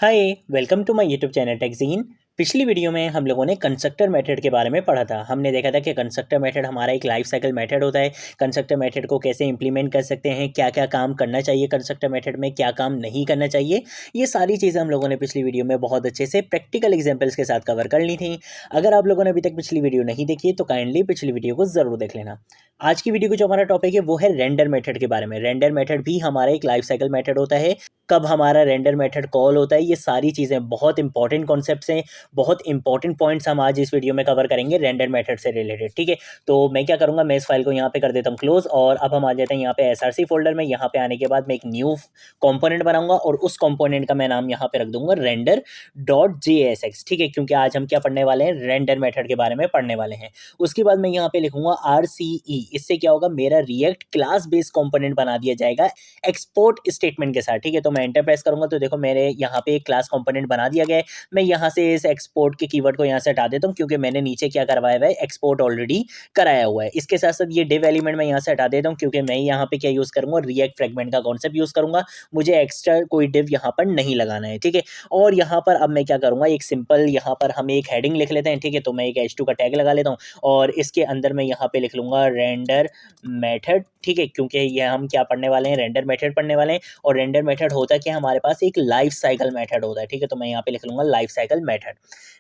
Hi welcome to my YouTube channel टेक्जीन। पिछली video में हम लोगों ने कंस्ट्रक्टर मेथड के बारे में पढ़ा था। हमने देखा था कि कंस्ट्रक्टर मेथड हमारा एक लाइफ साइकिल मेथड होता है। कंस्ट्रक्टर मेथड को कैसे इंप्लीमेंट कर सकते हैं, क्या क्या काम करना चाहिए कंस्ट्रक्टर मेथड में, क्या काम नहीं करना चाहिए, ये सारी चीज़ें हम लोगों ने पिछली वीडियो में बहुत अच्छे से प्रैक्टिकल एग्जाम्पल्स के साथ कवर कर ली थी। अगर आप लोगों ने अभी तक पिछली वीडियो नहीं देखी है तो काइंडली पिछली वीडियो को ज़रूर देख लेना। आज की वीडियो को जो हमारा टॉपिक है वो है रेंडर मेथड के बारे में। रेंडर मेथड भी हमारा एक लाइफ साइकिल मेथड होता है। कब हमारा रेंडर मेथड कॉल होता है, ये सारी चीज़ें बहुत इंपॉर्टेंट कॉन्सेप्ट्स हैं, बहुत इंपॉर्टेंट पॉइंट्स हम आज इस वीडियो में कवर करेंगे रेंडर मेथड से रिलेटेड। ठीक है, तो मैं क्या करूँगा, मैं इस फाइल को यहाँ पे कर देता हूँ क्लोज और अब हम आ जाते हैं यहाँ पे एसआरसी फोल्डर में। यहाँ पे आने के बाद मैं एक न्यू कंपोनेंट बनाऊंगा और उस कंपोनेंट का मैं नाम यहाँ पे रख दूंगा रेंडर डॉट JSX। ठीक है, क्योंकि आज हम क्या पढ़ने वाले हैं, रेंडर मेथड के बारे में पढ़ने वाले हैं। उसके बाद मैं यहाँ पे लिखूंगा RCE। इससे क्या होगा, मेरा रिएक्ट क्लास बेस्ड कंपोनेंट बना दिया जाएगा एक्सपोर्ट स्टेटमेंट के साथ। ठीक है, तो मैं एंटर प्रेस करूंगा तो देखो मेरे यहाँ पे एक क्लास कंपोनेंट बना दिया गया है। मैं यहाँ से इस एक्सपोर्ट के कीवर्ड को यहाँ से हटा देता हूँ क्योंकि मैंने नीचे क्या करवाया हुआ है, एक्सपोर्ट ऑलरेडी कराया हुआ है। इसके साथ साथ ये डिव एलिमेंट मैं यहाँ से हटा देता हूँ क्योंकि मैं यहाँ पे क्या यूज करूंगा, रिएक्ट फ्रेगमेंट का कॉन्सेप्ट यूज करूंगा। मुझे एक्स्ट्रा कोई डिव यहाँ पर नहीं लगाना है। ठीक है, और यहाँ पर अब मैं क्या करूंगा, एक सिंपल यहाँ पर हम एक हेडिंग लिख लेते हैं। ठीक है, तो मैं एक H2 का टैग लगा लेता हूँ और इसके अंदर मैं यहाँ पे लिख लूंगा रेंडर मेथड। ठीक है, क्योंकि ये हम क्या पढ़ने वाले हैं, रेंडर मेथड पढ़ने वाले हैं। और रेंडर मेथड होता है कि हमारे पास एक लाइफ साइकिल मेथड होता है। ठीक है, तो मैं यहाँ पे लिख लूंगा लाइफ साइकिल मेथड।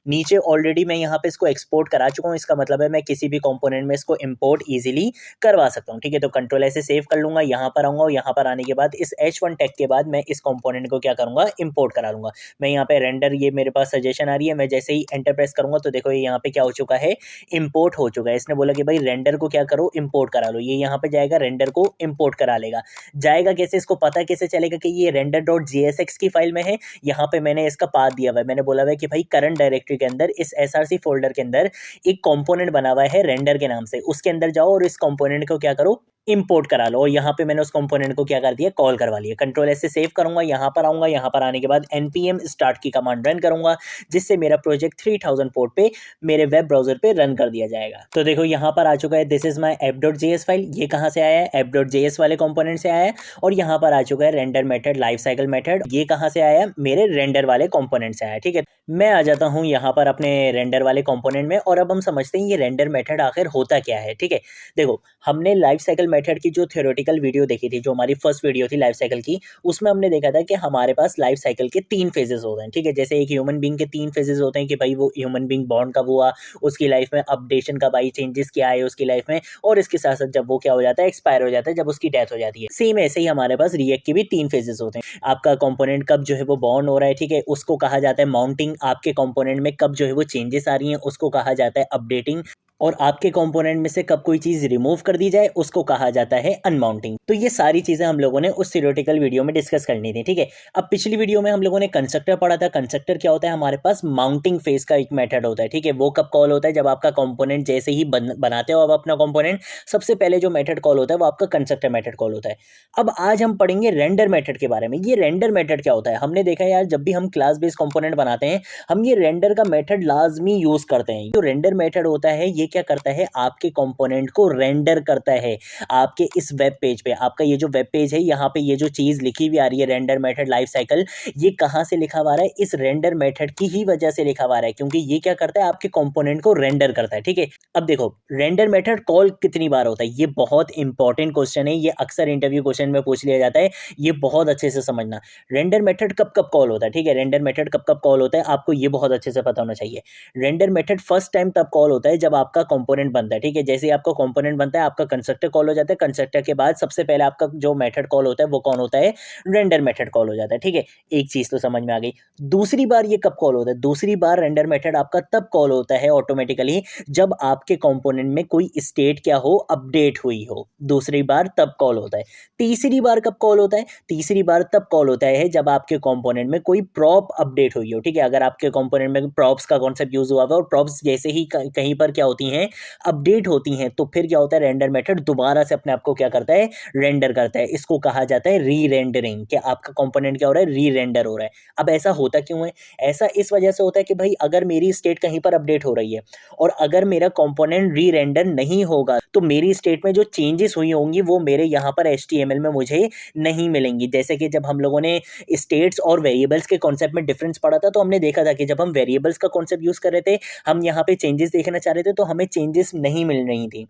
नीचे ऑलरेडी मैं यहाँ पे इसको एक्सपोर्ट करा चुका हूँ। इसका मतलब है मैं किसी भी कंपोनेंट में इसको इंपोर्ट इजीली करवा सकता हूँ। ठीक है, तो कंट्रोल ऐसे सेव कर लूंगा, यहाँ पर आऊंगा और यहाँ पर आने के बाद इस H1 टैग के बाद मैं इस कंपोनेंट को क्या करूंगा, इंपोर्ट करा लूंगा। मैं यहाँ पे रेंडर, ये मेरे पास सजेशन आ रही है, मैं जैसे ही एंटर प्रेस करूंगा तो देखो ये यहाँ पे क्या हो चुका है, इंपोर्ट हो चुका है। इसने बोला कि भाई रेंडर को क्या करो, इंपोर्ट करा लो। ये यहाँ पे जाएगा, रेंडर को इंपोर्ट करा लेगा। जाएगा कैसे, इसको पता कैसे चलेगा कि ये रेंडर डॉट JSX की फाइल में है। यहाँ पे मैंने इसका पाथ दिया हुआ है, मैंने बोला हुआ है कि भाई करंट डायरेक्टरी के अंदर इस SRC फोल्डर के अंदर एक कंपोनेंट बना हुआ है रेंडर के नाम से, उसके अंदर जाओ और इस कंपोनेंट को क्या करो, इंपोर्ट करा लो। और यहाँ पे मैंने उस कंपोनेंट को क्या कर दिया, कॉल करवा लिया। कंट्रोल एस से सेव करूंगा, यहाँ पर आऊंगा, यहाँ पर आने के बाद npm स्टार्ट की कमांड रन करूंगा जिससे मेरा प्रोजेक्ट 3000 पोर्ट पे मेरे वेब ब्राउजर पे रन कर दिया जाएगा। तो देखो यहाँ पर आ चुका है, this is my app.js file. ये कहाँ से आया है, app.js वाले कंपोनेंट से आया है। और यहाँ पर आ चुका है render method, life cycle method. ये कहाँ से आया है, मेरे रेंडर वाले कंपोनेंट से आया है। ठीक है, मैं आ जाता हूँ यहाँ पर अपने रेंडर वाले कंपोनेंट में और अब हम समझते हैं ये रेंडर मेथड आखिर होता क्या है। ठीक है, देखो हमने लाइफ साइकिल मेथड की जो थ्योरेटिकल वीडियो देखी थी, जो हमारी फर्स्ट वीडियो थी लाइफ साइकिल की, उसमें हमने देखा था कि हमारे पास लाइफ साइकिल के 3 फेजेस होते हैं। ठीक है, जैसे एक ह्यूमन बींग के 3 फेजेस होते हैं कि भाई वो ह्यूमन बींग बॉर्न कब हुआ, उसकी लाइफ में अपडेशन कब आई, चेंजेस क्या आए उसकी लाइफ में, और इसके साथ साथ जब वो क्या हो जाता है, एक्सपायर हो जाता है, जब उसकी डेथ हो जाती है। सेम ऐसे ही हमारे पास रिएक्ट के भी 3 फेजेस होते हैं। आपका कंपोनेंट कब जो है वो बॉर्न हो रहा है, ठीक है, उसको कहा जाता है माउंटिंग। आपके कंपोनेंट में कब जो है वो चेंजेस आ रही हैं, उसको कहा जाता है अपडेटिंग। और आपके कंपोनेंट में से कब कोई चीज़ रिमूव कर दी जाए, उसको कहा जाता है अनमाउंटिंग। तो ये सारी चीज़ें हम लोगों ने उस थ्योरेटिकल वीडियो में डिस्कस करनी थी। ठीक है, अब पिछली वीडियो में हम लोगों ने कंस्ट्रक्टर पढ़ा था। कंस्ट्रक्टर क्या होता है, हमारे पास माउंटिंग फेज का एक मेथड होता है। ठीक है, वो कब कॉल होता है, जब आपका कंपोनेंट जैसे ही बनाते हो आप अपना कंपोनेंट, सबसे पहले जो मेथड कॉल होता है वो आपका कंस्ट्रक्टर मेथड कॉल होता है। अब आज हम पढ़ेंगे रेंडर मेथड के बारे में। ये रेंडर मेथड क्या होता है, हमने देखा है यार, जब भी हम क्लास बेस्ड कंपोनेंट बनाते हैं हम ये रेंडर का मेथड लाजमी यूज करते हैं। जो रेंडर मेथड होता है ये क्या करता है, आपके कंपोनेंट को रेंडर करता है आपके इस वेब पेज पे। आपका ये जो वेब पेज है, यहाँ पे ये जो चीज लिखी हुई आ रही है रेंडर मेथड लाइफ साइकिल, ये कहाँ से लिखा हुआ है, इस रेंडर मेथड की ही वजह से लिखा हुआ है, क्योंकि ये क्या करता है, आपके कंपोनेंट को रेंडर करता है। ठीक है, अब देखो रेंडर मेथड कॉल कितनी बार होता है, ये बहुत इंपॉर्टेंट क्वेश्चन है, ये अक्सर इंटरव्यू क्वेश्चन में पूछ लिया जाता है, ये बहुत अच्छे से समझना। रेंडर मेथड कब कब कॉल होता है, ठीक है, रेंडर मेथड कब कब कॉल होता है आपको ये बहुत अच्छे से पता होना चाहिए। रेंडर मेथड फर्स्ट टाइम तब कॉल होता है जब आपका कंपोनेंट बनता है। ठीक है, जैसे आपका कंपोनेंट बनता है आपका कंस्ट्रक्टर कॉल हो जाता है। कंस्ट्रक्टर के बाद सबसे पहले आपका जो मेथड कॉल होता है वो कौन होता है, रेंडर मेथड कॉल हो जाता है। ठीक है, एक चीज तो समझ में आ गई। दूसरी बार ये कब कॉल होता है, दूसरी बार रेंडर मेथड आपका तब कॉल होता है ऑटोमेटिकली जब आपके कंपोनेंट में कोई स्टेट क्या हो, अपडेट हुई हो। दूसरी बार तब कॉल होता है। तीसरी बार कब कॉल होता है, तीसरी बार तब कॉल होता है जब आपके कंपोनेंट में कोई प्रॉप अपडेट हुई हो। ठीक है, अगर आपके कंपोनेंट में प्रॉप्स का कॉन्सेप्ट यूज हुआ है और प्रॉप्स जैसे ही कहीं पर क्या होती होती हैं, अपडेट होती हैं, तो फिर क्या होता है, रेंडर मेथड दोबारा से अपने आप को क्या करता है, रेंडर करता है। इसको कहा जाता है री रेंडरिंग, कि आपका कंपोनेंट क्या हो रहा है, री रेंडर हो रहा है। अब ऐसा होता क्यों है? ऐसा इस वजह से होता है कि भाई अगर मेरी स्टेट कहीं पर अपडेट हो रही है और अगर मेरा कंपोनेंट री रेंडर नहीं होगा तो मेरी स्टेट में जो चेंजेस हुई होंगी वो मेरे यहाँ पर HTML में मुझे नहीं मिलेंगी। जैसे कि जब हम लोगों ने स्टेट्स और वेरिएबल्स के कॉन्सेप्ट में डिफरेंस पढ़ा था, तो हमने देखा था कि जब हम वेरिएबल्स का कॉन्सेप्ट यूज कर रहे थे, हम यहाँ पे चेंजेस देखना चाह रहे थे, तो हमें चेंजेस नहीं मिल रही थी।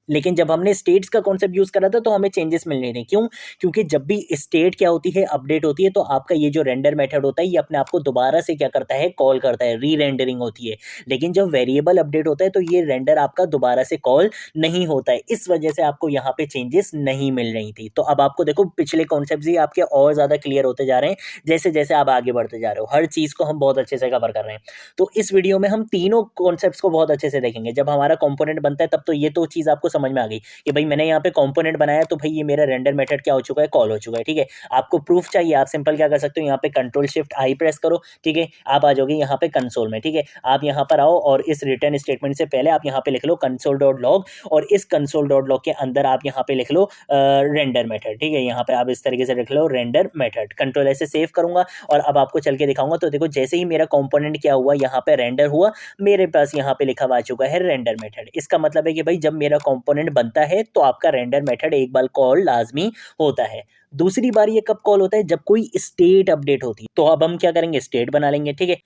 लेकिन जब हमने स्टेट्स का कॉन्सेप्ट यूज करा था तो हमें चेंजेस मिल रहे थे। क्यों? क्योंकि जब भी स्टेट क्या होती है, अपडेट होती है, तो आपका ये जो रेंडर मेथड होता है ये अपने आप को दोबारा से क्या करता है, कॉल करता है, री रेंडरिंग होती है। लेकिन जब वेरिएबल अपडेट होता है तो ये रेंडर आपका दोबारा से कॉल नहीं होता है। इस वजह से आपको यहाँ पे चेंजेस नहीं मिल रही थी। तो अब आपको देखो पिछले कॉन्सेप्ट ही आपके और ज्यादा क्लियर होते जा रहे हैं जैसे जैसे आप आगे बढ़ते जा रहे हो। हर चीज को हम बहुत अच्छे से कवर कर रहे हैं। तो इस वीडियो में हम तीनों कॉन्सेप्ट्स को बहुत अच्छे से देखेंगे। जब हमारा कंपोनेंट बनता है तब तो ये तो चीज आपको समझ में आ गई कि भाई मैंने यहाँ पे कंपोनेंट बनाया तो भाई ये मेरा रेंडर मेथड क्या हो चुका है, कॉल हो चुका है। ठीक है, आपको प्रूफ चाहिए, आप सिंपल क्या कर सकते हो, यहाँ पे कंट्रोल शिफ्ट आई प्रेस करो। ठीक है, आप आ जाओगे यहाँ पे कंसोल में। ठीक है, आप यहाँ पर आओ और इस रिटर्न स्टेटमेंट से पहले आप यहाँ पे लिख लो कंसोल डॉट लॉग, और इस कंसोल डॉट लॉग के अंदर आप यहाँ पे लिख लो रेंडर मेथड। ठीक है, यहाँ पे आप इस तरीके से लिख लो रेंडर मेथड। कंट्रोल ऐसे सेव करूंगा और अब आपको चल के दिखाऊंगा। तो देखो जैसे ही मेरा कंपोनेंट क्या हुआ, यहाँ पे रेंडर हुआ, मेरे पास यहाँ पे लिखा हुआ आ चुका है रेंडर मेथड। इसका मतलब है कि भाई जब मेरा कंपोनेंट बनता है तो आपका रेंडर मेथड एक बार कॉल लाजमी होता है। दूसरी बार ये कब कॉल होता है, जब कोई स्टेट अपडेट होती है। तो अब हम क्या करेंगे, स्टेट बना लेंगे। ठीक है,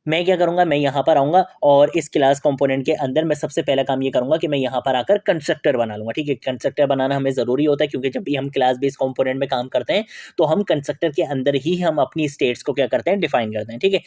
मैं क्या करूंगा, मैं यहाँ पर आऊंगा और इस क्लास कंपोनेंट के अंदर मैं सबसे पहला काम ये करूंगा कि मैं यहाँ पर आकर कंस्ट्रक्टर बना लूंगा। ठीक है, कंस्ट्रक्टर बनाना हमें जरूरी होता है क्योंकि जब भी हम क्लास बेस्ड कंपोनेंट में काम करते हैं तो हम कंस्ट्रक्टर के अंदर ही हम अपनी स्टेट्स को क्या करते हैं, डिफाइन करते हैं। ठीक है,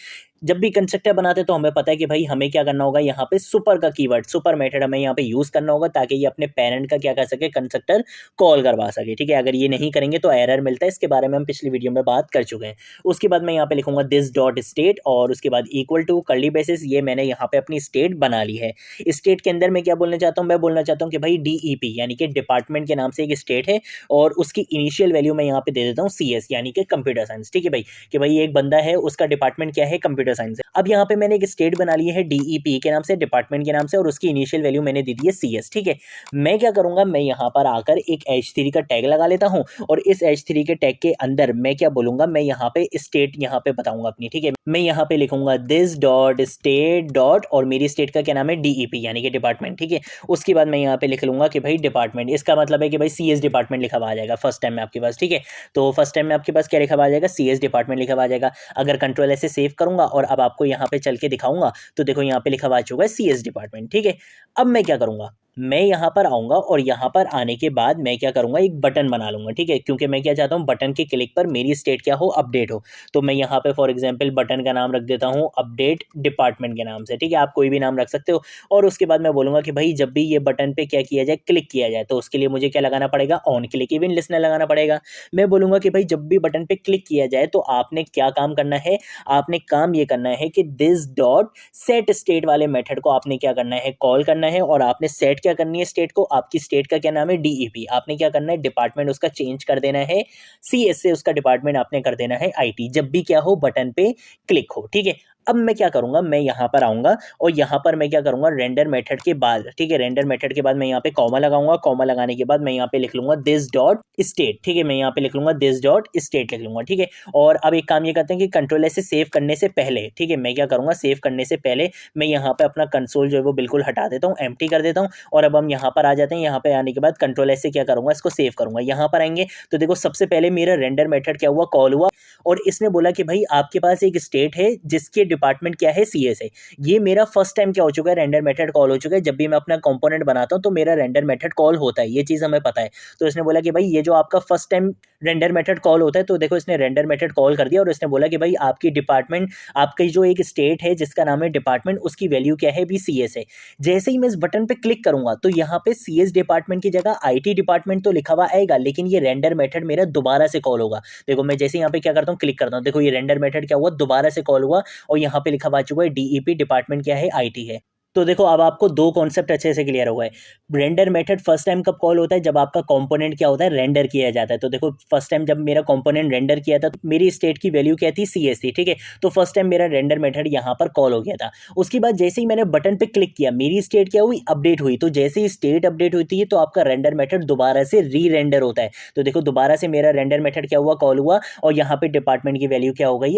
जब भी कंस्ट्रक्टर बनाते हैं तो हमें पता है कि भाई हमें क्या करना होगा, यहाँ पे सुपर का कीवर्ड, सुपर मेथड हमें यहाँ पे यूज करना होगा ताकि ये अपने पेरेंट का क्या कर सके, कंस्ट्रक्टर कॉल करवा सके। ठीक है, अगर ये नहीं करेंगे तो एरर मिलता है, इसके बारे में हम पिछली वीडियो में बात कर चुके हैं। उसके बाद मैं यहाँ पे लिखूंगा दिस डॉट स्टेट और उसके बाद इक्वल टू कर्ली ब्रेसेस। ये मैंने यहाँ पे अपनी स्टेट बना ली है। स्टेट के अंदर मैं क्या बोलना चाहता हूँ, मैं बोलना चाहता हूँ कि भाई DEP यानी कि डिपार्टमेंट के नाम से एक स्टेट है और उसकी इनिशियल वैल्यू मैं यहाँ पे दे देता हूँ CS यानी कि कंप्यूटर साइंस। ठीक है भाई, कि भाई एक बंदा है उसका डिपार्टमेंट क्या है, कंप्यूटर साइंस। अब यहाँ पे मैंने एक स्टेट बना ली है DEP के नाम से, डिपार्टमेंट के नाम से, और उसकी इनिशियल वैल्यू मैंने दे दी है CS। ठीक है, मैं क्या करूंगा, मैं यहाँ पर आकर एक H3 का टैग लगा लेता हूँ और इस H3 के टैग के अंदर मैं क्या बोलूंगा, मैं यहाँ पे स्टेट यहाँ पे बताऊंगा अपनी। ठीक है, मैं यहाँ पे लिखूंगा दिस डॉट स्टेट डॉट और मेरी स्टेट का क्या नाम है, DEP यानी कि डिपार्टमेंट। ठीक है, उसके बाद मैं यहाँ पे लिख लूंगा कि भाई डिपार्टमेंट, इसका मतलब है कि भाई CS डिपार्टमेंट लिखा हुआ आ जाएगा फर्स्ट टाइम में आपके पास। ठीक है, तो फर्स्ट टाइम में आपके पास क्या लिखा हुआ आ जाएगा, CS डिपार्टमेंट लिखा हुआ आ जाएगा। अगर कंट्रोल ऐसे सेव करूंगा और अब आपको यहाँ पे चल के दिखाऊंगा तो देखो यहाँ पे लिखा हुआ आ चुका है CS डिपार्टमेंट। ठीक है, अब मैं क्या करूंगा, मैं यहाँ पर आऊंगा और यहाँ पर आने के बाद मैं क्या करूंगा, एक बटन बना लूंगा। ठीक है, क्योंकि मैं क्या चाहता हूँ, बटन के क्लिक पर मेरी स्टेट क्या हो, अपडेट हो। तो मैं यहाँ पे फॉर एग्जांपल बटन का नाम रख देता हूँ अपडेट डिपार्टमेंट के नाम से। ठीक है, आप कोई भी नाम रख सकते हो। और उसके बाद मैं बोलूंगा कि भाई जब भी ये बटन पे क्या किया जाए, क्लिक किया जाए, तो उसके लिए मुझे क्या लगाना पड़ेगा, ऑन क्लिक इवन लिसनर लगाना पड़ेगा। मैं बोलूंगा कि भाई जब भी बटन पे क्लिक किया जाए तो आपने क्या काम करना है, आपने काम ये करना है कि दिस डॉट सेट स्टेट वाले मेथड को आपने क्या करना है, कॉल करना है। और आपने सेट क्या करनी है स्टेट को, आपकी स्टेट का क्या नाम है, DEP। आपने क्या करना है, डिपार्टमेंट उसका चेंज कर देना है, CS से उसका डिपार्टमेंट आपने कर देना है IT, जब भी क्या हो, बटन पे क्लिक हो। ठीक है, अब मैं क्या करूंगा, मैं यहाँ पर आऊंगा और यहाँ पर मैं क्या करूंगा, रेंडर मेथड के बाद, ठीक है, रेंडर मेथड के बाद मैं यहाँ पे कॉमा लगाऊंगा। कॉमा लगाने के बाद मैं यहाँ पे लिख लूंगा दिस डॉट स्टेट। ठीक है, मैं यहाँ पे लिख लूंगा दिस डॉट स्टेट लिख लूंगा। ठीक है, और अब एक काम ये करते हैं कि कंट्रोल से सेव करने से पहले, ठीक है, मैं क्या करूंगा, सेव करने से पहले मैं यहाँ पे अपना कंसोल जो है वो बिल्कुल हटा देता हूँ, एम्प्टी कर देता हूँ। और अब हम यहाँ पर आ जाते हैं। यहाँ पे आने के बाद कंट्रोल से क्या करूंगा, इसको सेव करूंगा। यहाँ पर आएंगे तो देखो सबसे पहले मेरा रेंडर मेथड क्या हुआ, कॉल हुआ और इसने बोला कि भाई आपके पास एक स्टेट है जिसके डिपार्टमेंट क्या है, CS है। ये मेरा फर्स्ट टाइम क्या हो चुका है, रेंडर मेथड कॉल हो चुका है। जब भी मैं अपना कंपोनेंट बनाता हूं तो मेरा रेंडर मेथड कॉल होता है, ये चीज हमें पता है। तो इसने बोला कि भाई ये जो आपका first time render method call होता है, तो देखो इसने रेंडर मेथड कॉल कर दिया और इसने बोला कि भाई आपकी डिपार्टमेंट, आपकी जो एक स्टेट है जिसका नाम है डिपार्टमेंट, उसकी वैल्यू क्या है, भी CS है। जैसे ही मैं इस बटन पे क्लिक करूंगा तो यहाँ पे CS डिपार्टमेंट की जगह IT डिपार्टमेंट तो लिखा हुआ आएगा, लेकिन ये रेंडर मेथड मेरा दोबारा से कॉल होगा। देखो मैं जैसे यहाँ पे क्या करता हूँ, क्लिक करता हूँ, देखो ये रेंडर मेथड क्या हुआ, दोबारा से कॉल हुआ और यहाँ पे लिखा हुआ आ चुका है DEP, डिपार्टमेंट क्या है, IT है। तो देखो अब आपको दो कॉन्सेप्ट अच्छे से क्लियर हुआ है। रेंडर मेथड फर्स्ट टाइम कब कॉल होता है, जब आपका कंपोनेंट क्या होता है, रेंडर किया जाता है। तो देखो फर्स्ट टाइम जब मेरा कंपोनेंट रेंडर किया था तो मेरी स्टेट की वैल्यू क्या थी, CS थी, ठीक है। तो फर्स्ट टाइम मेरा रेंडर मेथड यहाँ पर कॉल हो गया था। उसके बाद जैसे ही मैंने बटन पे क्लिक किया मेरी स्टेट क्या हुई, अपडेट हुई। तो जैसे ही स्टेट अपडेट होती है तो आपका रेंडर मेथड दोबारा से री रेंडर होता है। तो देखो दोबारा से मेरा रेंडर मेथड क्या हुआ, कॉल हुआ, और यहाँ पे डिपार्टमेंट की वैल्यू क्या हो गई,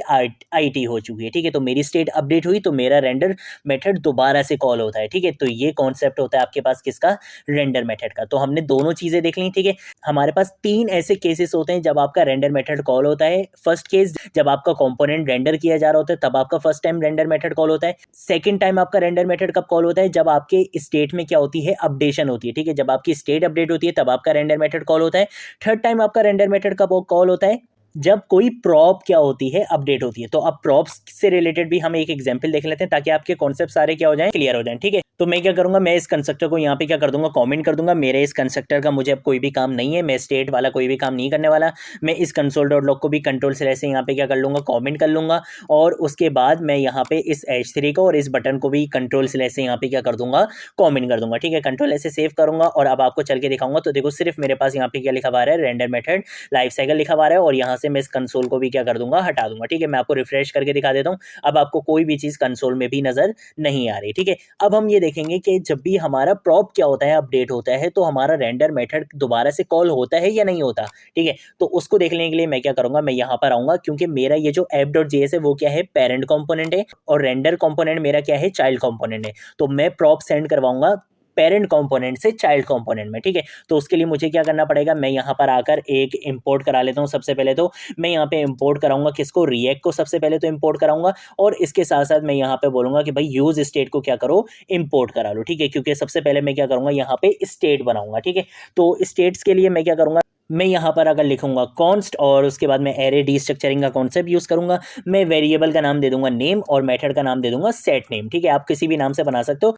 IT हो चुकी है, ठीक है। तो मेरी स्टेट अपडेट हुई तो मेरा रेंडर मेथड दोबारा से कॉल होता है, ठीक है। तो ये कॉन्सेप्ट होता है आपके पास किसका, रेंडर मेथड का। तो हमने दोनों चीजें देख ली, ठीक है। हमारे पास 3 ऐसे केसेस होते हैं जब आपका रेंडर मेथड कॉल होता है। फर्स्ट केस जब आपका कंपोनेंट रेंडर किया जा रहा होता है तब आपका first time render method call होता है। सेकंड टाइम आपका रेंडर मेथड कब कॉल होता है, जब आपके स्टेट में क्या होती है, अपडेशन होती है, ठीक है। जब आपकी स्टेट अपडेट होती है तब आपका रेंडर मेथड कॉल होता है। थर्ड टाइम आपका रेंडर मेथड कब कॉल होता है, जब कोई प्रॉप क्या होती है, अपडेट होती है। तो अब प्रॉप्स से रिलेटेड भी हम एक एग्जांपल देख लेते हैं ताकि आपके कॉन्सेप्ट सारे क्या हो जाएं, क्लियर हो जाएं, ठीक है। तो मैं क्या करूंगा, मैं इस कंस्ट्रक्टर को यहाँ पे क्या कर दूंगा, कमेंट कर दूंगा। मेरे इस कंस्ट्रक्टर का मुझे अब कोई भी काम नहीं है, मैं स्टेट वाला कोई भी काम नहीं करने वाला। मैं इस कंसोल डॉट लॉग को भी कंट्रोल से ऐसे यहाँ पे क्या कर लूंगा, कमेंट कर लूंगा। और उसके बाद मैं यहाँ पे इस H3 को और इस बटन को भी कंट्रोल से ऐसे यहाँ पे क्या कर दूंगा, कमेंट कर दूंगा, ठीक है। कंट्रोल ऐसे सेव करूंगा और अब आपको चल के दिखाऊंगा। तो देखो सिर्फ मेरे पास यहाँ पे क्या लिखा हुआ है, रेंडर मेथड लाइफ साइकिल लिखा हुआ है, और यहाँ से मैं इस कंसोल को भी क्या कर दूंगा, हटा दूंगा, ठीक है। मैं आपको रिफ्रेश करके दिखा देता हूँ। अब आपको कोई भी चीज कंसोल में भी नजर नहीं आ रही, ठीक है। अब हम ये देखेंगे कि जब भी हमारा प्रॉप क्या होता है, अपडेट होता है, तो हमारा रेंडर मेथड दोबारा से कॉल होता है या नहीं होता, ठीक है। तो उसको देखने के लिए मैं क्या करूंगा, मैं यहाँ पर आऊंगा, क्योंकि मेरा ये जो app.js है वो क्या है, पेरेंट कंपोनेंट है, और रेंडर कंपोनेंट मेरा क्या है, चाइल्ड कंपोनेंट है। तो मैं प्रॉप सेंड करवाऊंगा पेरेंट कंपोनेंट से चाइल्ड कंपोनेंट में, ठीक है। तो उसके लिए मुझे क्या करना पड़ेगा, मैं यहाँ पर आकर एक इंपोर्ट करा लेता हूँ। सबसे पहले तो मैं यहाँ पे इंपोर्ट कराऊंगा किसको, रिएक्ट को सबसे पहले तो इंपोर्ट कराऊंगा, और इसके साथ साथ मैं यहाँ पे बोलूंगा कि भाई यूज स्टेट को क्या करो, इंपोर्ट करा लो, ठीक है। क्योंकि सबसे पहले मैं क्या करूंगा, यहाँ पे स्टेट बनाऊंगा, ठीक है। तो स्टेट्स के लिए मैं क्या करूंगा, मैं यहाँ पर अगर लिखूंगा कॉन्स्ट और उसके बाद मैं एरे डी स्ट्रक्चरिंग का कॉन्सेप्ट यूज करूंगा। मैं वेरिएबल का नाम दे दूंगा नेम और मेथड का नाम दे दूंगा सेट नेम, ठीक है। आप किसी भी नाम से बना सकते हो।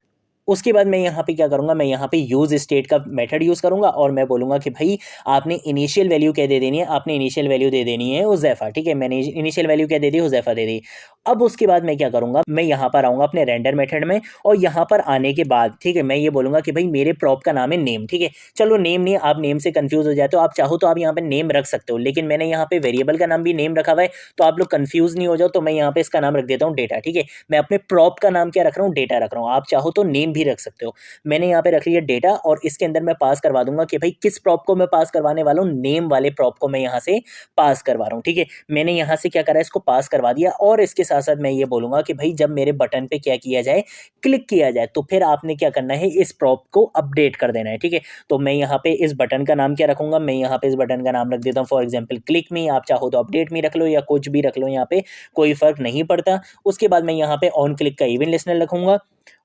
उसके बाद मैं यहाँ पे क्या करूँगा, मैं यहाँ पे यूज स्टेट का मेथड यूज़ करूँगा, और मैं बोलूँगा कि भाई आपने इनिशियल वैल्यू क्या दे देनी है, आपने इनिशियल वैल्यू दे देनी है हुज़ैफा, ठीक है। मैंने इनिशियल वैल्यू क्या दे दी, हुज़ैफा दे दी। अब उसके बाद मैं क्या करूँगा, मैं यहाँ पर आऊँगा अपने रेंडर मेथड में, और यहाँ पर आने के बाद, ठीक है, मैं ये बोलूँगा कि भाई मेरे प्रॉप का नाम है नेम, ठीक है। चलो नेम नहीं, आप नेम से कंफ्यूज हो जाते हो, आप चाहो तो आप यहाँ पे नेम रख सकते हो, लेकिन मैंने यहाँ पे वेरिएबल का नाम भी नेम रखा हुआ है, तो आप लोग कंफ्यूज नहीं हो जाओ, तो मैं यहाँ पे इसका नाम रख देता हूँ डेटा, ठीक है। मैं अपने प्रॉप का नाम क्या रख रहा हूँ, डेटा रख रहा हूँ। आप चाहो तो नेम भी रख सकते हो। मैंने यहाँ पे रख लिया डेटा, और इसके अंदर मैं पास करवा दूंगा कि भाई किस प्रॉप को मैं पास करवाने वाला हूँ, नेम वाले प्रॉप को मैं यहाँ से पास करवा रहा हूँ, ठीक है। मैंने यहाँ से क्या करा, इसको पास करवा दिया, और इसके साथ साथ मैं ये बोलूंगा कि भाई जब मेरे बटन पे क्या किया जाए, क्लिक किया जाए, तो फिर आपने क्या करना है, इस प्रॉप को अपडेट कर देना है, ठीक है। तो मैं यहाँ पे इस बटन का नाम क्या रखूंगा, मैं यहाँ पे इस बटन का नाम रख देता हूँ फॉर एग्जाम्पल क्लिक मी। आप चाहो तो अपडेट मी रख लो या कुछ भी रख लो, यहाँ पे कोई फर्क नहीं पड़ता। उसके बाद मैं यहाँ पे ऑन क्लिक का इवेंट लिस्टनर रखूंगा,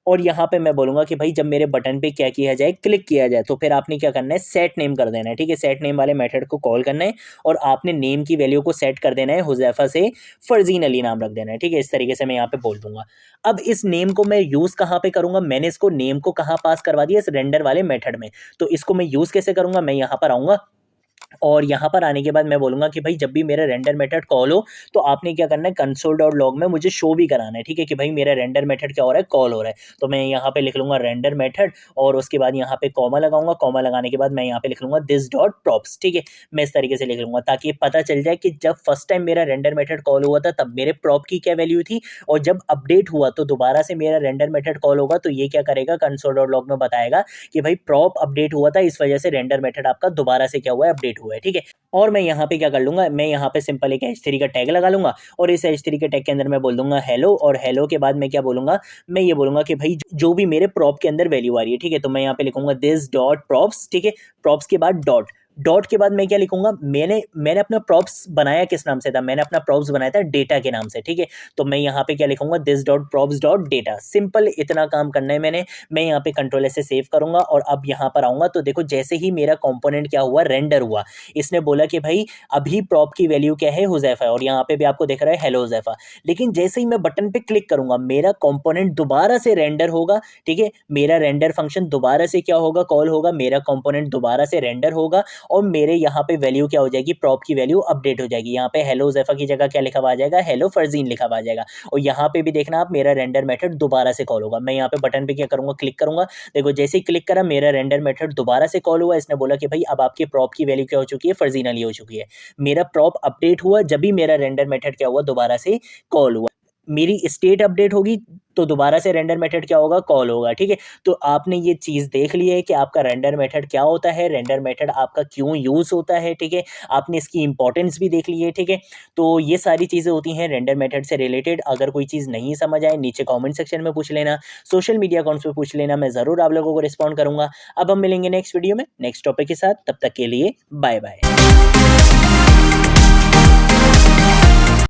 और यहाँ पे मैं बोलूंगा कि भाई जब मेरे बटन पे क्या किया जाए, क्लिक किया जाए, तो फिर आपने क्या करना है, सेट नेम कर देना है, ठीक है। सेट नेम वाले मेथड को कॉल करना है, और आपने नेम की वैल्यू को सेट कर देना है, हुज़ैफा से फरजीन अली नाम रख देना है, ठीक है। इस तरीके से मैं यहाँ पे बोल दूंगा। अब इस नेम को मैं यूज कहाँ पे करूंगा, मैंने इसको नेम को कहाँ पास करवा दिया, इस रेंडर वाले मेथड में। तो इसको मैं यूज कैसे करूंगा, मैं यहाँ पर आऊंगा, और यहाँ पर आने के बाद मैं बोलूंगा कि भाई जब भी मेरा रेंडर मेथड कॉल हो तो आपने क्या करना है, कंसोल डॉट लॉग में मुझे शो भी कराना है, ठीक है, कि भाई मेरा रेंडर मेथड क्या हो रहा है, कॉल हो रहा है। तो मैं यहाँ पे लिख लूंगा रेंडर मेथड, और उसके बाद यहाँ पे कॉमा लगाऊंगा। कॉमा लगाने के बाद मैं यहाँ पे लिख लूंगा दिस डॉट प्रॉप्स, ठीक है। मैं इस तरीके से लिख लूंगा ताकि पता चल जाए कि जब फर्स्ट टाइम मेरा रेंडर मेथड कॉल हुआ था तब मेरे प्रॉप की क्या वैल्यू थी, और जब अपडेट हुआ तो दोबारा से मेरा रेंडर मेथड कॉल होगा तो ये क्या करेगा, कंसोल डॉट लॉग में बताएगा कि भाई प्रॉप अपडेट हुआ था, इस वजह से रेंडर मेथड आपका दोबारा से क्या हुआ है, अपडेट हुआ है, ठीक है। और मैं यहाँ पे क्या कर लूंगा, मैं यहाँ पे सिंपल एक H3 का टैग लगा लूंगा, और इस H3 के टैग के अंदर मैं बोल दूंगा हेलो, और हेलो के बाद मैं क्या बोलूंगा, मैं ये बोलूंगा कि भाई जो भी मेरे प्रॉप के अंदर वैल्यू आ रही है, ठीक है। तो मैं यहाँ पे लिखूंगा दिस डॉट प्रॉप्स, ठीक है। प्रॉप्स के बाद डॉट, डॉट के बाद मैं क्या लिखूंगा, मैंने मैंने अपना प्रॉप्स बनाया किस नाम से था, मैंने अपना प्रॉप्स बनाया था डेटा के नाम से, ठीक है। तो मैं यहाँ पे क्या लिखूंगा, this dot props dot data, simple इतना काम करना है मैंने। मैं यहाँ पे कंट्रोल ऐसे सेव करूंगा, और अब यहाँ पर आऊंगा तो देखो जैसे ही मेरा कंपोनेंट क्या हुआ, रेंडर हुआ, इसने बोला कि भाई अभी प्रॉप की वैल्यू क्या है, हुज़ैफा, और यहाँ पे भी आपको दिख रहा है हेलो हुज़ैफा। लेकिन जैसे ही मैं बटन पे क्लिक करूंगा मेरा कंपोनेंट दोबारा से रेंडर होगा, ठीक है। मेरा रेंडर फंक्शन दोबारा से क्या होगा, कॉल होगा, मेरा कंपोनेंट दोबारा से रेंडर होगा, और मेरे यहाँ पे वैल्यू क्या हो जाएगी, प्रॉप की वैल्यू अपडेट हो जाएगी। यहाँ पे हेलो ज़ैफ़ा की जगह क्या लिखा हुआ आ जाएगा, हेलो फरजीन लिखा हुआ आ जाएगा। और यहाँ पे भी देखना आप, मेरा रेंडर मेथड दोबारा से कॉल होगा। मैं यहाँ पे बटन पे क्या करूँगा, क्लिक करूँगा। देखो जैसे ही क्लिक करा, मेरा रेंडर मेथड दोबारा से कॉल हुआ। इसने बोला कि भाई अब आपके प्रॉप की वैल्यू क्या हो चुकी है, फरजीन अली हो चुकी है। मेरा प्रॉप अपडेट हुआ जब भी मेरा रेंडर मेथड क्या हुआ, दोबारा से कॉल हुआ। मेरी स्टेट अपडेट होगी तो दोबारा से रेंडर मेथड क्या होगा, कॉल होगा। ठीक है, तो आपने ये चीज़ देख ली है कि आपका रेंडर मेथड क्या होता है, रेंडर मेथड आपका क्यों यूज़ होता है। ठीक है, आपने इसकी इंपॉर्टेंस भी देख ली है। ठीक है, तो ये सारी चीज़ें होती हैं रेंडर मेथड से रिलेटेड। अगर कोई चीज़ नहीं समझ आए, नीचे कमेंट सेक्शन में पूछ लेना, सोशल मीडिया अकाउंट्स पे पूछ लेना, मैं ज़रूर आप लोगों को रिस्पॉन्ड करूँगा। अब हम मिलेंगे नेक्स्ट वीडियो में नेक्स्ट टॉपिक के साथ, तब तक के लिए बाय बाय।